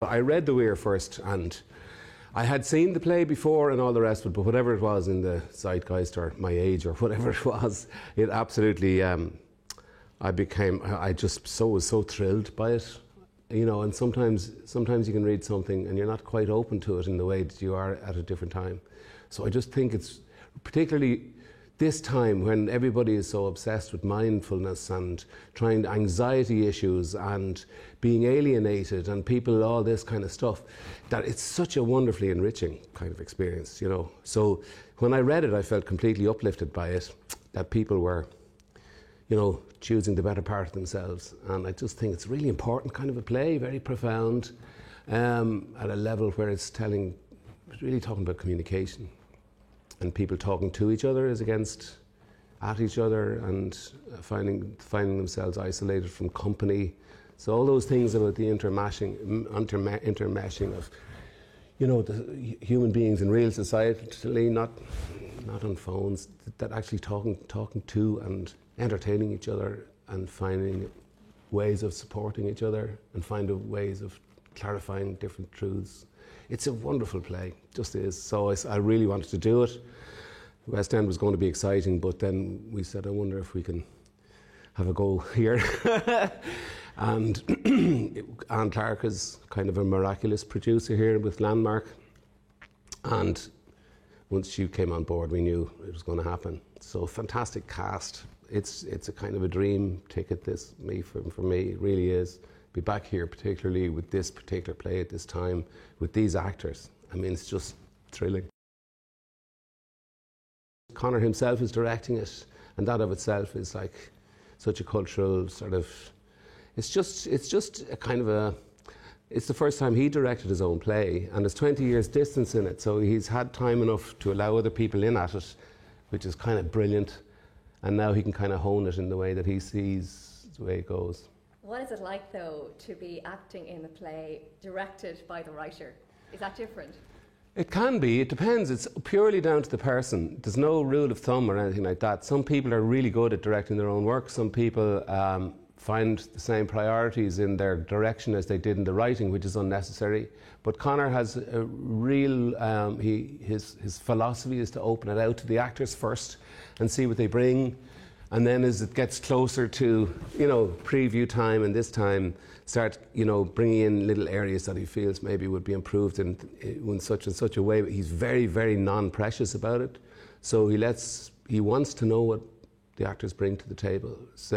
I read the Weir first, and I had seen the play before and all the rest of it, but whatever it was in the zeitgeist or my age or whatever it was, it absolutely, I just was so thrilled by it, you know. And sometimes you can read something and you're not quite open to it in the way that you are at a different time. So I just think it's particularly this time when everybody is so obsessed with mindfulness and trying anxiety issues and being alienated and people, all this kind of stuff, that it's such a wonderfully enriching kind of experience, you know. So when I read it, I felt completely uplifted by it, that people were, you know, choosing the better part of themselves. And I just think it's a really important kind of a play, very profound, at a level where it's really talking about communication. And people talking to each other as against at each other, and finding themselves isolated from company. So all those things about the intermeshing of, you know, the human beings in real society, not on phones, that actually talking to and entertaining each other and finding ways of supporting each other and finding ways of clarifying different truths. It's a wonderful play, just is. So I really wanted to do it. West End was going to be exciting, but then we said, I wonder if we can have a go here. And Anne Clark is kind of a miraculous producer here with Landmark. And once she came on board, we knew it was going to happen. So fantastic cast. It's a kind of a dream ticket, for me, it really is. Be back here, particularly with this particular play at this time, with these actors. I mean, it's just thrilling. Conor himself is directing it, and that of itself is like such a cultural sort of, it's just a kind of it's the first time he directed his own play, and there's 20 years distance in it, so he's had time enough to allow other people in at it, which is kind of brilliant, and now he can kind of hone it in the way that he sees the way it goes. What is it like, though, to be acting in a play directed by the writer? Is that different? It can be. It depends. It's purely down to the person. There's no rule of thumb or anything like that. Some people are really good at directing their own work. Some people find the same priorities in their direction as they did in the writing, which is unnecessary. But Conor has a real, his philosophy is to open it out to the actors first and see what they bring. And then as it gets closer to, you know, preview time and this time, start, you know, bringing in little areas that he feels maybe would be improved in such and such a way. But he's very, very non-precious about it. So he wants to know what the actors bring to the table. It's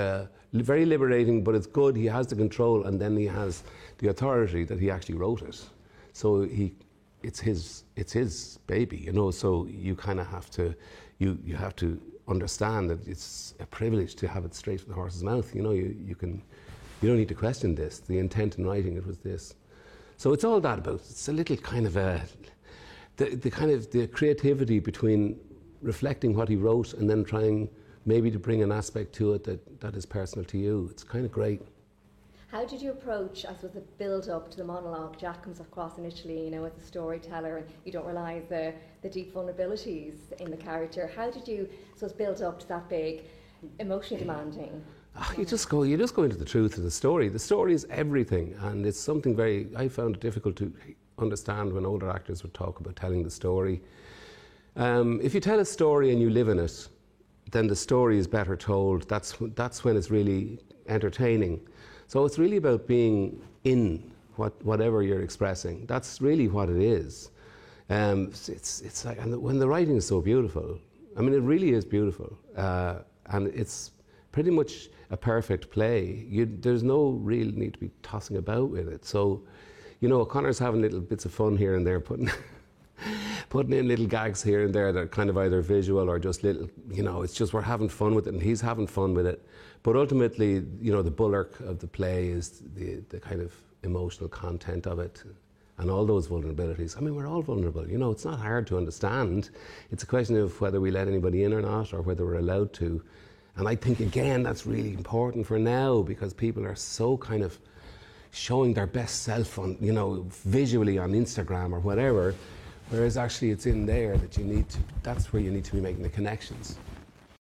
very liberating, but it's good. He has the control, and then he has the authority that he actually wrote it. So it's his baby, you know. So you kind of have to, you have to understand that it's a privilege to have it straight from the horse's mouth. You know, you don't need to question this. The intent in writing it was this. So it's all that about. It's a little kind of the creativity between reflecting what he wrote and then trying maybe to bring an aspect to it that is personal to you. It's kind of great. How did you approach, I suppose, the build-up to the monologue? Jack comes across initially, you know, as a storyteller, and you don't realise the deep vulnerabilities in the character. How did you, suppose, build up to that big, emotionally demanding? You just go into the truth of the story. The story is everything, and it's something I found it difficult to understand when older actors would talk about telling the story. If you tell a story and you live in it, then the story is better told. That's when it's really entertaining. So it's really about being in whatever you're expressing. That's really what it is. It's like, and when the writing is so beautiful, I mean, it really is beautiful, and it's pretty much a perfect play. There's no real need to be tossing about with it. So, you know, Conor's having little bits of fun here and there, putting in little gags here and there that are kind of either visual or just little, you know, it's just we're having fun with it and he's having fun with it. But ultimately, you know, the bulwark of the play is the kind of emotional content of it and all those vulnerabilities. I mean, we're all vulnerable, you know, it's not hard to understand. It's a question of whether we let anybody in or not, or whether we're allowed to. And I think, again, that's really important for now, because people are so kind of showing their best self on, you know, visually on Instagram or whatever, whereas actually it's in there that that's where you need to be making the connections.